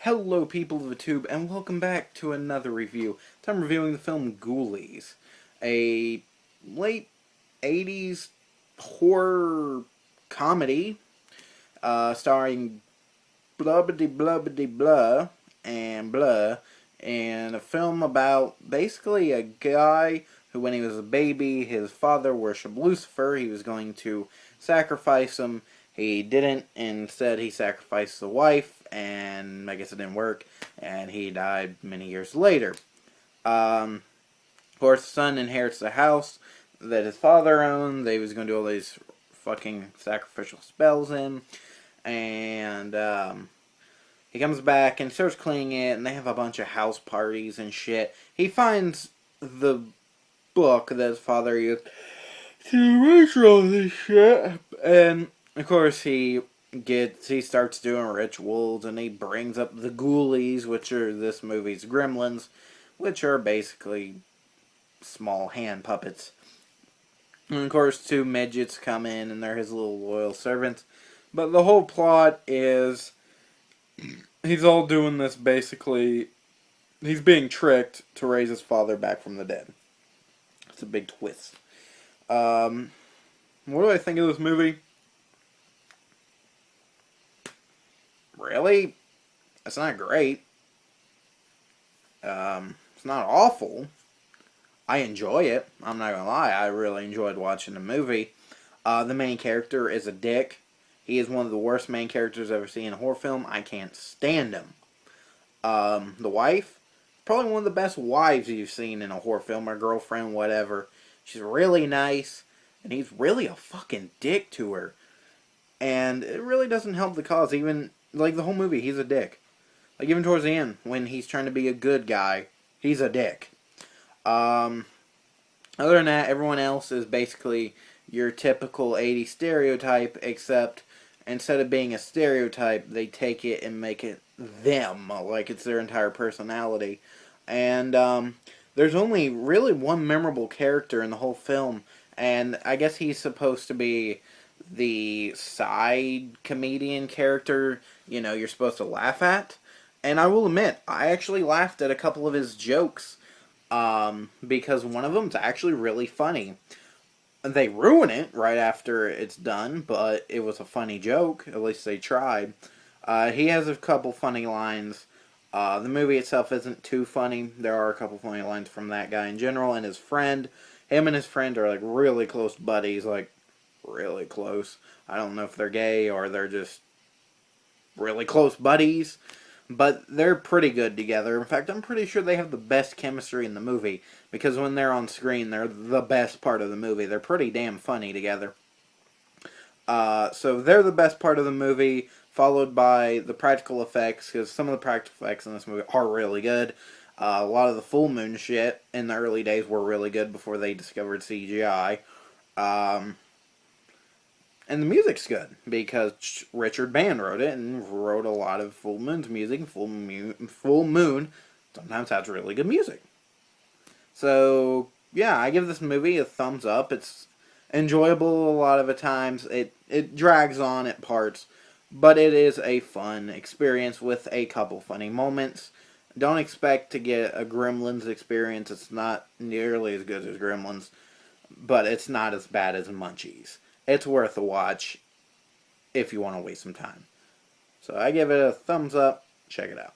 Hello people of the tube and welcome back to another review. I'm reviewing the film Ghoulies, a late 80s horror comedy starring blubbity blubbity blah and blah, and a film about basically a guy who, when he was a baby, his father worshipped Lucifer. He was going to sacrifice him. He didn't. Instead, he sacrificed the wife, and I guess it didn't work, and he died many years later. Of course, the son inherits the house that his father owned. They was going to do all these fucking sacrificial spells in, and he comes back and starts cleaning it, and they have a bunch of house parties and shit. He finds the book that his father used to ritual this shit, and of course he starts doing rituals, and he brings up the Ghoulies, which are this movie's gremlins, which are basically small hand puppets. And of course, two midgets come in, and they're his little loyal servants. But the whole plot is he's all doing this basically. He's being tricked to raise his father back from the dead. It's a big twist. What do I think of this movie? Really? It's not great. It's not awful. I enjoy it. I'm not gonna lie. I really enjoyed watching the movie. The main character is a dick. He is one of the worst main characters I've ever seen in a horror film. I can't stand him. The wife, probably one of the best wives you've seen in a horror film, or girlfriend, whatever. She's really nice, and he's really a fucking dick to her. And it really doesn't help the cause. Even, like, the whole movie, he's a dick. Like, even towards the end, when he's trying to be a good guy, he's a dick. Other than that, everyone else is basically your typical 80s stereotype, except instead of being a stereotype, they take it and make it them, like it's their entire personality. And there's only really one memorable character in the whole film, and I guess he's supposed to be the side comedian character, you know, you're supposed to laugh at. And I will admit, I actually laughed at a couple of his jokes, because one of them's actually really funny. They ruin it right after it's done, but it was a funny joke. At least they tried. He has a couple funny lines. The movie itself isn't too funny. There are a couple funny lines from that guy in general, and his friend. Him and his friend are like really close buddies, like really close. I don't know if they're gay or they're just really close buddies, but they're pretty good together. In fact, I'm pretty sure they have the best chemistry in the movie, because when they're on screen, they're the best part of the movie. They're pretty damn funny together. So they're the best part of the movie, followed by the practical effects, because some of the practical effects in this movie are really good. A lot of the full moon shit in the early days were really good before they discovered CGI. And the music's good, because Richard Band wrote it, and wrote a lot of Full Moon's music. Full Moon sometimes has really good music. So, yeah, I give this movie a thumbs up. It's enjoyable a lot of the times. It drags on at parts, but it is a fun experience with a couple funny moments. Don't expect to get a Gremlins experience. It's not nearly as good as Gremlins, but it's not as bad as Munchies. It's worth a watch if you want to waste some time. So I give it a thumbs up. Check it out.